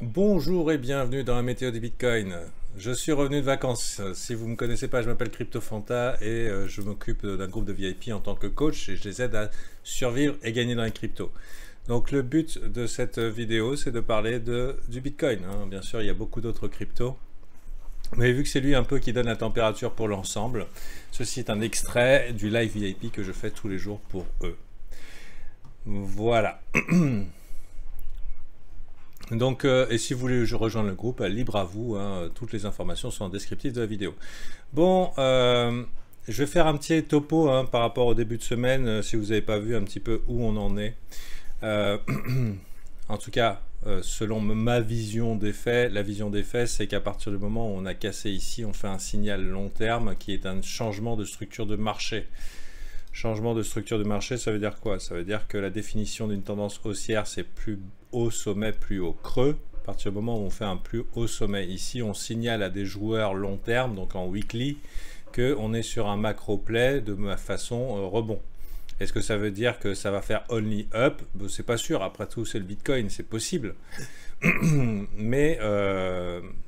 Bonjour et bienvenue dans la météo du Bitcoin. Je suis revenu de vacances. Si vous ne me connaissez pas, je m'appelle CryptoFanta et je m'occupe d'un groupe de VIP en tant que coach et je les aide à survivre et gagner dans les cryptos. Donc le but de cette vidéo, c'est de parler du Bitcoin. Bien sûr, il y a beaucoup d'autres cryptos. Mais vu que c'est lui un peu qui donne la température pour l'ensemble, ceci est un extrait du live VIP que je fais tous les jours pour eux. Voilà. Donc, et si vous voulez rejoindre le groupe, libre à vous, toutes les informations sont en descriptif de la vidéo. Bon, je vais faire un petit topo par rapport au début de semaine, si vous n'avez pas vu un petit peu où on en est. En tout cas, selon ma vision des faits, la vision des faits, c'est qu'à partir du moment où on a cassé ici, on fait un signal long terme qui est un changement de structure de marché. Changement de structure de marché, ça veut dire quoi? Ça veut dire que la définition d'une tendance haussière, c'est plus haut sommet, plus haut creux. À partir du moment où on fait un plus haut sommet ici, on signale à des joueurs long terme, donc en weekly, qu'on est sur un macro play de ma façon rebond. Est-ce que ça veut dire que ça va faire only up? C'est pas sûr, après tout c'est le Bitcoin, c'est possible. Mais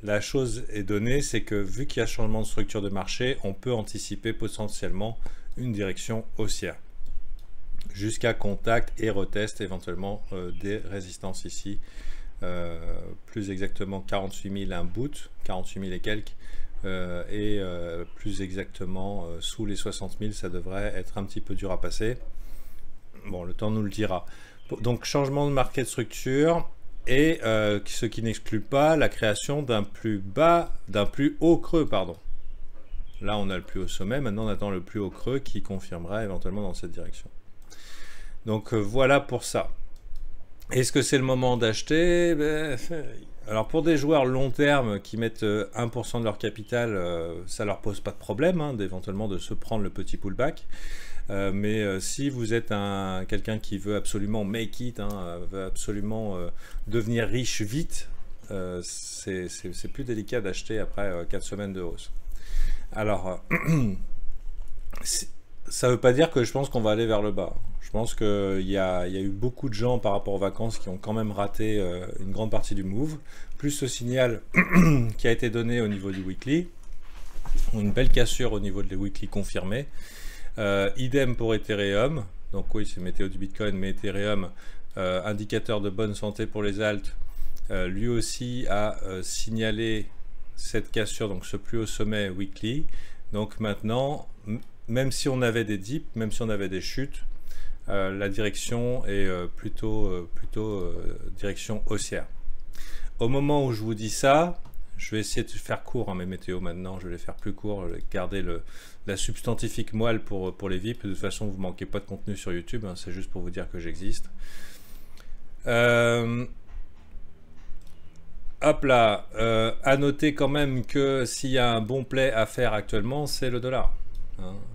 la chose est donnée, c'est que vu qu'il y a changement de structure de marché, on peut anticiper potentiellement une direction haussière jusqu'à contact et retest éventuellement des résistances ici, plus exactement 48 000 un bout, 48 000 et quelques, et plus exactement sous les 60 000, ça devrait être un petit peu dur à passer. Bon, le temps nous le dira. Donc changement de market structure et ce qui n'exclut pas la création d'un plus haut creux, pardon. Là, on a le plus haut sommet. Maintenant, on attend le plus haut creux qui confirmera éventuellement dans cette direction. Donc, voilà pour ça. Est-ce que c'est le moment d'acheter? Alors, pour des joueurs long terme qui mettent 1% de leur capital, ça leur pose pas de problème d'éventuellement de se prendre le petit pullback. Mais si vous êtes quelqu'un qui veut absolument make it, veut absolument devenir riche vite, c'est plus délicat d'acheter après 4 semaines de hausse. Alors, ça ne veut pas dire que je pense qu'on va aller vers le bas. Je pense qu'il y a eu beaucoup de gens par rapport aux vacances qui ont quand même raté une grande partie du move, plus ce signal qui a été donné au niveau du weekly, une belle cassure au niveau des weekly confirmés. Idem pour Ethereum, donc oui c'est météo du Bitcoin, mais Ethereum, indicateur de bonne santé pour les alts, lui aussi a signalé cette cassure, donc ce plus haut sommet weekly. Donc maintenant, même si on avait des dips, même si on avait des chutes, la direction est plutôt direction haussière. Au moment où je vous dis ça, je vais essayer de faire court mes météos maintenant, je vais les faire plus court, garder la substantifique moelle pour les VIP. De toute façon, vous ne manquez pas de contenu sur YouTube, c'est juste pour vous dire que j'existe. Hop là, à noter quand même que s'il y a un bon play à faire actuellement, c'est le dollar.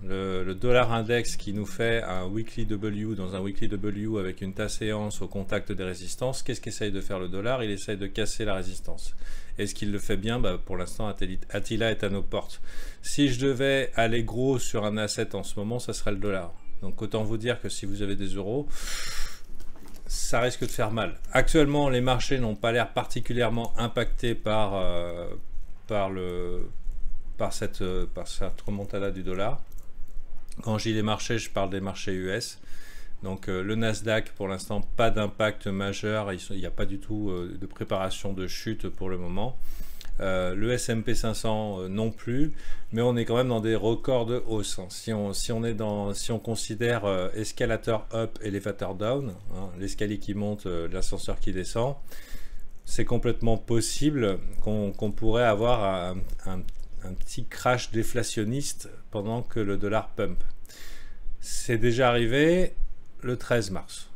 Le dollar index qui nous fait un weekly W dans un weekly W avec une tasse séance au contact des résistances. Qu'est-ce qu'essaye de faire le dollar? Il essaye de casser la résistance. Est-ce qu'il le fait bien? Pour l'instant, Attila est à nos portes. Si je devais aller gros sur un asset en ce moment, ça serait le dollar. Donc autant vous dire que si vous avez des euros, ça risque de faire mal. Actuellement, les marchés n'ont pas l'air particulièrement impactés par cette remontada du dollar. Quand je dis les marchés, je parle des marchés US. Donc le Nasdaq, pour l'instant, pas d'impact majeur. Il n'y a pas du tout de préparation de chute pour le moment. Le S&P 500 non plus, mais on est quand même dans des records de hausse. Si on considère escalator up, elevator down, l'escalier qui monte, l'ascenseur qui descend, c'est complètement possible qu'on pourrait avoir un petit crash déflationniste pendant que le dollar pump. C'est déjà arrivé le 13 mars.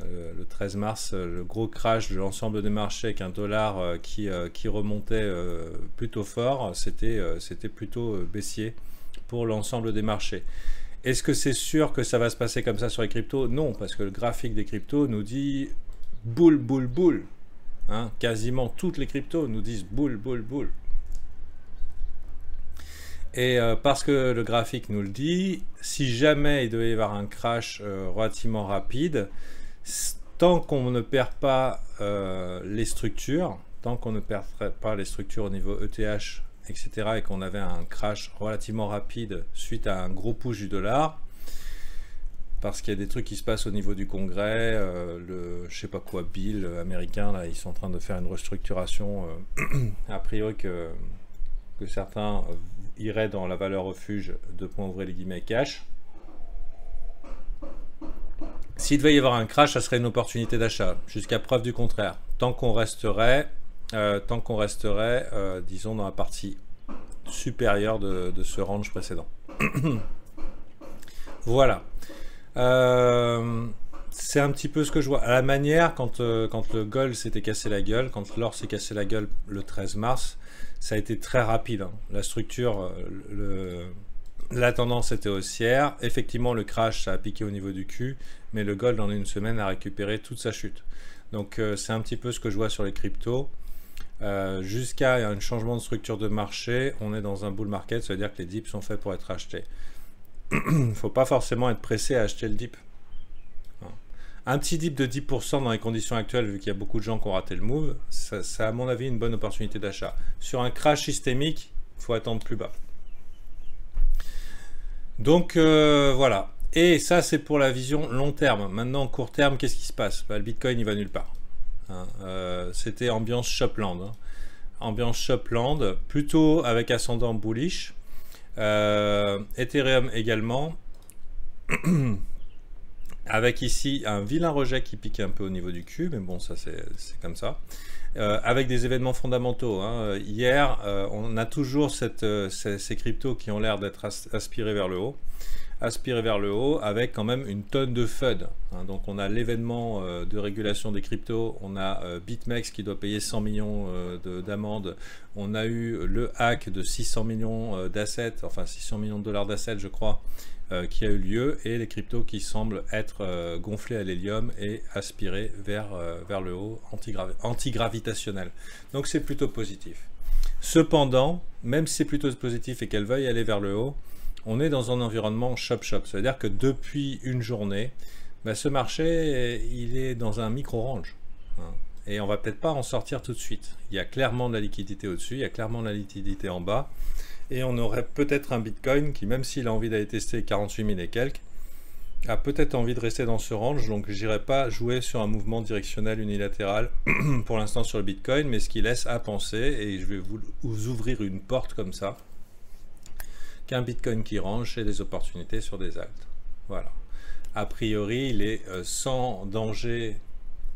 Le 13 mars, le gros crash de l'ensemble des marchés avec un dollar qui remontait plutôt fort, c'était plutôt baissier pour l'ensemble des marchés. Est-ce que c'est sûr que ça va se passer comme ça sur les cryptos? Non, parce que le graphique des cryptos nous dit boule, boule, boule. Quasiment toutes les cryptos nous disent boule, boule, boule. Et parce que le graphique nous le dit, si jamais il devait y avoir un crash relativement rapide, tant qu'on ne perd pas les structures, tant qu'on ne perdrait pas les structures au niveau ETH, etc., et qu'on avait un crash relativement rapide suite à un gros push du dollar, parce qu'il y a des trucs qui se passent au niveau du Congrès, je sais pas quoi, Bill américain, là, ils sont en train de faire une restructuration, a priori que certains iraient dans la valeur refuge de point ouvrez les guillemets cash. S'il devait y avoir un crash, ça serait une opportunité d'achat, jusqu'à preuve du contraire. Tant qu'on resterait, disons, dans la partie supérieure de ce range précédent. Voilà. C'est un petit peu ce que je vois. À la manière, quand le gold s'était cassé la gueule, quand l'or s'est cassé la gueule le 13 mars, ça a été très rapide. Hein. La structure, la tendance était haussière. Effectivement, le crash, ça a piqué au niveau du cul, mais le gold, en une semaine, a récupéré toute sa chute. Donc, c'est un petit peu ce que je vois sur les cryptos. Jusqu'à un changement de structure de marché, on est dans un bull market, ça veut dire que les dips sont faits pour être achetés. Il ne faut pas forcément être pressé à acheter le dip. Un petit dip de 10% dans les conditions actuelles, vu qu'il y a beaucoup de gens qui ont raté le move, ça à mon avis une bonne opportunité d'achat. Sur un crash systémique, il faut attendre plus bas. Donc voilà. Et ça, c'est pour la vision long terme. Maintenant, court terme, qu'est-ce qui se passe? Le Bitcoin, il va nulle part. Hein, c'était ambiance Shopland. Hein. Ambiance Shopland, plutôt avec ascendant bullish. Ethereum également. Avec ici un vilain rejet qui pique un peu au niveau du cul, mais bon, ça c'est comme ça. Avec des événements fondamentaux. Hein. Hier, on a toujours ces cryptos qui ont l'air d'être aspirés vers le haut. Aspirés vers le haut avec quand même une tonne de FUD. Hein. Donc on a l'événement de régulation des cryptos, on a BitMEX qui doit payer 100 millions d'amendes, on a eu le hack de 600 millions d'assets, enfin 600 millions de dollars d'assets je crois, qui a eu lieu, et les cryptos qui semblent être gonflés à l'hélium et aspirés vers le haut, antigravitationnel. Donc c'est plutôt positif. Cependant, même si c'est plutôt positif et qu'elle veuille aller vers le haut, on est dans un environnement shop-shop. C'est-à-dire que depuis une journée, bah, ce marché, il est dans un micro-range. Hein, et on va peut-être pas en sortir tout de suite. Il y a clairement de la liquidité au-dessus, il y a clairement de la liquidité en bas. Et on aurait peut-être un Bitcoin qui, même s'il a envie d'aller tester 48 000 et quelques, a peut-être envie de rester dans ce range. Donc je n'irai pas jouer sur un mouvement directionnel unilatéral pour l'instant sur le Bitcoin, mais ce qui laisse à penser, et je vais vous ouvrir une porte comme ça, qu'un Bitcoin qui range, c'est des opportunités sur des altes. Voilà. A priori, il est sans danger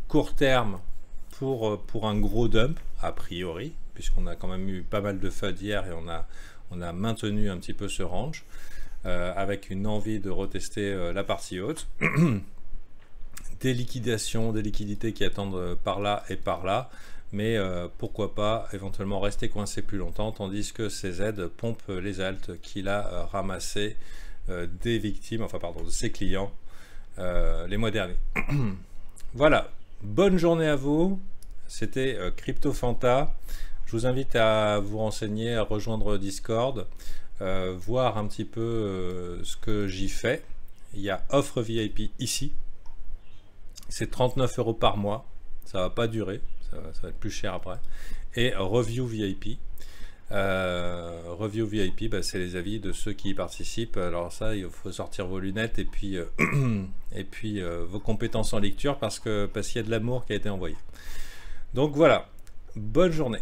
court terme pour un gros dump, a priori, puisqu'on a quand même eu pas mal de FUD hier et on a maintenu un petit peu ce range, avec une envie de retester la partie haute. Des liquidations, des liquidités qui attendent par là et par là, mais pourquoi pas éventuellement rester coincé plus longtemps, tandis que CZ pompe les altes qu'il a ramassé des victimes, enfin pardon, de ses clients les mois derniers. Voilà, bonne journée à vous, c'était Crypto Fanta. Je vous invite à vous renseigner, à rejoindre Discord, voir un petit peu ce que j'y fais. Il y a offre VIP ici, c'est 39 € par mois, ça va pas durer. Ça va être plus cher après. Et Review VIP. Review VIP, bah, c'est les avis de ceux qui y participent. Alors ça, il faut sortir vos lunettes et puis, vos compétences en lecture parce qu'il y a de l'amour qui a été envoyé. Donc voilà, bonne journée.